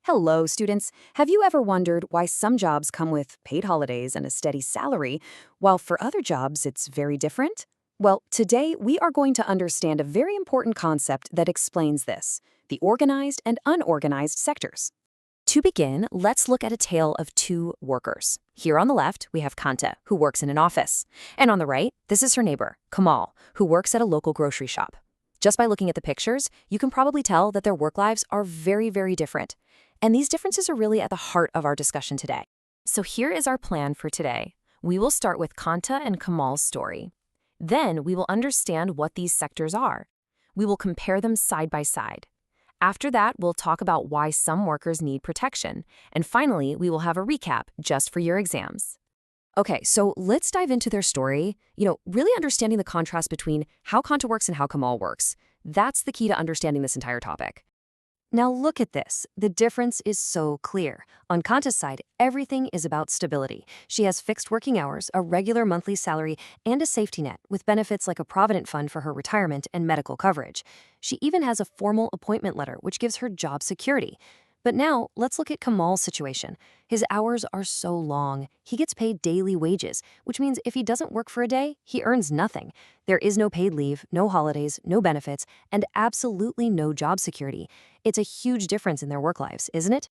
Hello, students. Have you ever wondered why some jobs come with paid holidays and a steady salary, while for other jobs it's very different? Well, today we are going to understand a very important concept that explains this: the organized and unorganized sectors. To begin, let's look at a tale of two workers. Here on the left, we have Kanta, who works in an office. And on the right, this is her neighbor, Kamal, who works at a local grocery shop. Just by looking at the pictures, you can probably tell that their work lives are very, very different. And these differences are really at the heart of our discussion today. So here is our plan for today. We will start with Kanta and Kamal's story. Then we will understand what these sectors are. We will compare them side by side. After that, we'll talk about why some workers need protection. And finally, we will have a recap just for your exams. Okay, so let's dive into their story. Really understanding the contrast between how Kanta works and how Kamal works. That's the key to understanding this entire topic. Now look at this. The difference is so clear. On Kanta's side, everything is about stability. She has fixed working hours, a regular monthly salary, and a safety net, with benefits like a provident fund for her retirement and medical coverage. She even has a formal appointment letter, which gives her job security. But now, let's look at Kamal's situation. His hours are so long. He gets paid daily wages, which means if he doesn't work for a day, he earns nothing. There is no paid leave, no holidays, no benefits, and absolutely no job security. It's a huge difference in their work lives, isn't it?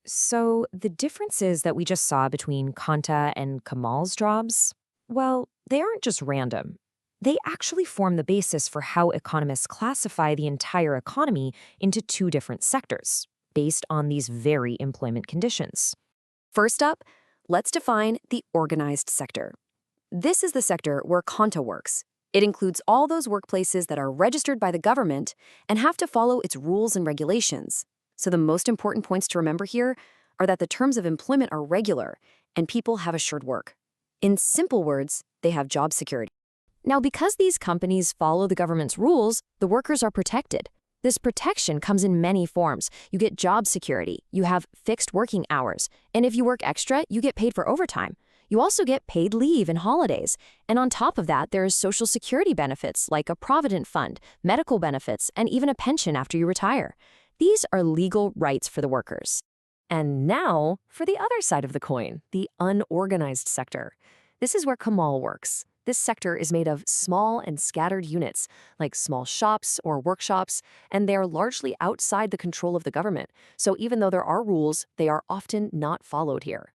So, the differences that we just saw between Kanta and Kamal's jobs, well, they aren't just random. They actually form the basis for how economists classify the entire economy into two different sectors, based on these very employment conditions. First up, let's define the organized sector. This is the sector where Kanta works. It includes all those workplaces that are registered by the government and have to follow its rules and regulations. So the most important points to remember here are that the terms of employment are regular and people have assured work. In simple words, they have job security. Now, because these companies follow the government's rules, the workers are protected. This protection comes in many forms. You get job security, you have fixed working hours, and if you work extra, you get paid for overtime. You also get paid leave and holidays. And on top of that, there is social security benefits like a provident fund, medical benefits, and even a pension after you retire. These are legal rights for the workers. And now, for the other side of the coin, the unorganized sector. This is where Kamal works. This sector is made of small and scattered units, like small shops or workshops, and they are largely outside the control of the government. So even though there are rules, they are often not followed here.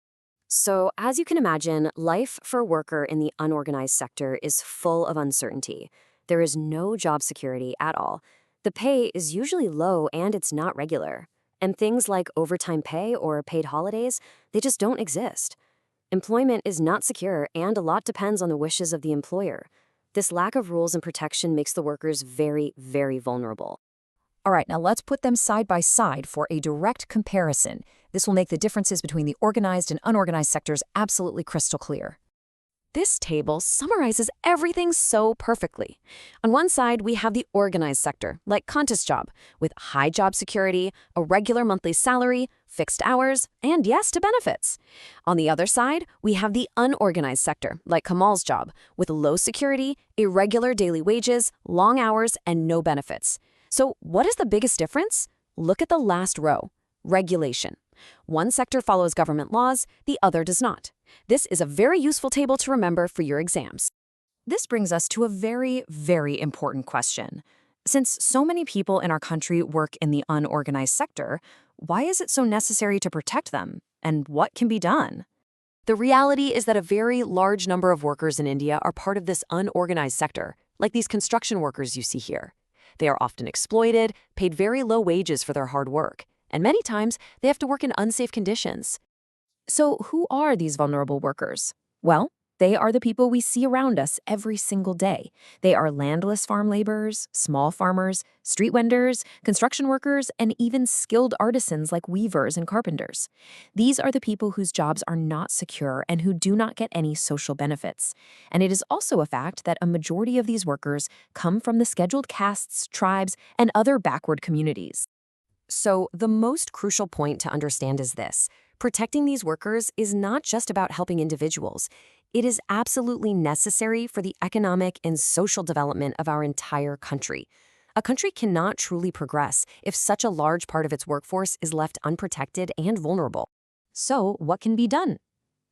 So as you can imagine, life for a worker in the unorganized sector is full of uncertainty. There is no job security at all. The pay is usually low and it's not regular. And things like overtime pay or paid holidays, they just don't exist. Employment is not secure, and a lot depends on the wishes of the employer. This lack of rules and protection makes the workers very, very vulnerable. All right, now let's put them side by side for a direct comparison. This will make the differences between the organized and unorganized sectors absolutely crystal clear. This table summarizes everything so perfectly. On one side, we have the organized sector, like Kanta's job, with high job security, a regular monthly salary, fixed hours, and yes to benefits. On the other side, we have the unorganized sector, like Kamal's job, with low security, irregular daily wages, long hours, and no benefits. So what is the biggest difference? Look at the last row: regulation. One sector follows government laws, the other does not. This is a very useful table to remember for your exams. This brings us to a very, very important question. Since so many people in our country work in the unorganized sector, why is it so necessary to protect them? And what can be done? The reality is that a very large number of workers in India are part of this unorganized sector, like these construction workers you see here. They are often exploited, paid very low wages for their hard work, and many times they have to work in unsafe conditions. So who are these vulnerable workers? Well, they are the people we see around us every single day. They are landless farm laborers, small farmers, street vendors, construction workers, and even skilled artisans like weavers and carpenters. These are the people whose jobs are not secure and who do not get any social benefits. And it is also a fact that a majority of these workers come from the scheduled castes, tribes, and other backward communities. So the most crucial point to understand is this: protecting these workers is not just about helping individuals. It is absolutely necessary for the economic and social development of our entire country. A country cannot truly progress if such a large part of its workforce is left unprotected and vulnerable. So, what can be done?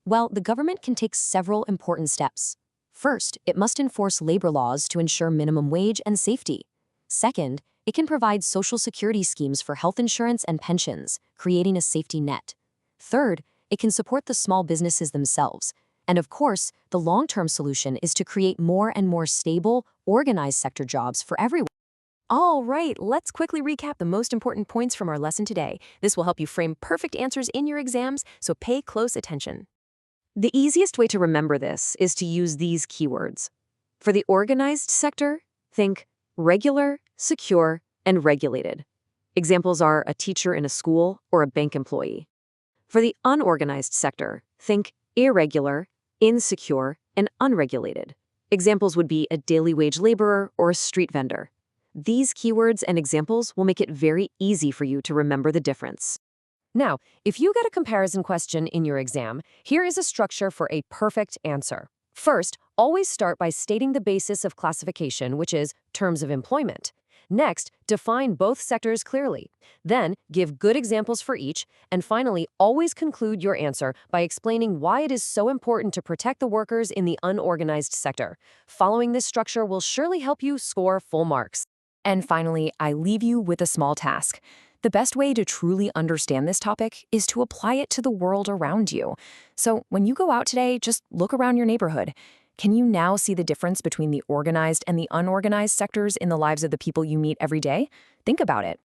Well, the government can take several important steps. First, it must enforce labor laws to ensure minimum wage and safety. Second, it can provide social security schemes for health insurance and pensions, creating a safety net. Third, it can support the small businesses themselves. And of course, the long-term solution is to create more and more stable, organized sector jobs for everyone. All right, let's quickly recap the most important points from our lesson today. This will help you frame perfect answers in your exams, so pay close attention. The easiest way to remember this is to use these keywords. For the organized sector, think regular, secure, and regulated. Examples are a teacher in a school or a bank employee. For the unorganized sector, think irregular, insecure, and unregulated. Examples would be a daily wage laborer or a street vendor. These keywords and examples will make it very easy for you to remember the difference. Now, if you get a comparison question in your exam, here is a structure for a perfect answer. First, always start by stating the basis of classification, which is terms of employment. Next, define both sectors clearly. Then, give good examples for each. And finally, always conclude your answer by explaining why it is so important to protect the workers in the unorganized sector. Following this structure will surely help you score full marks. And finally, I leave you with a small task. The best way to truly understand this topic is to apply it to the world around you. So when you go out today, just look around your neighborhood. Can you now see the difference between the organized and the unorganized sectors in the lives of the people you meet every day? Think about it.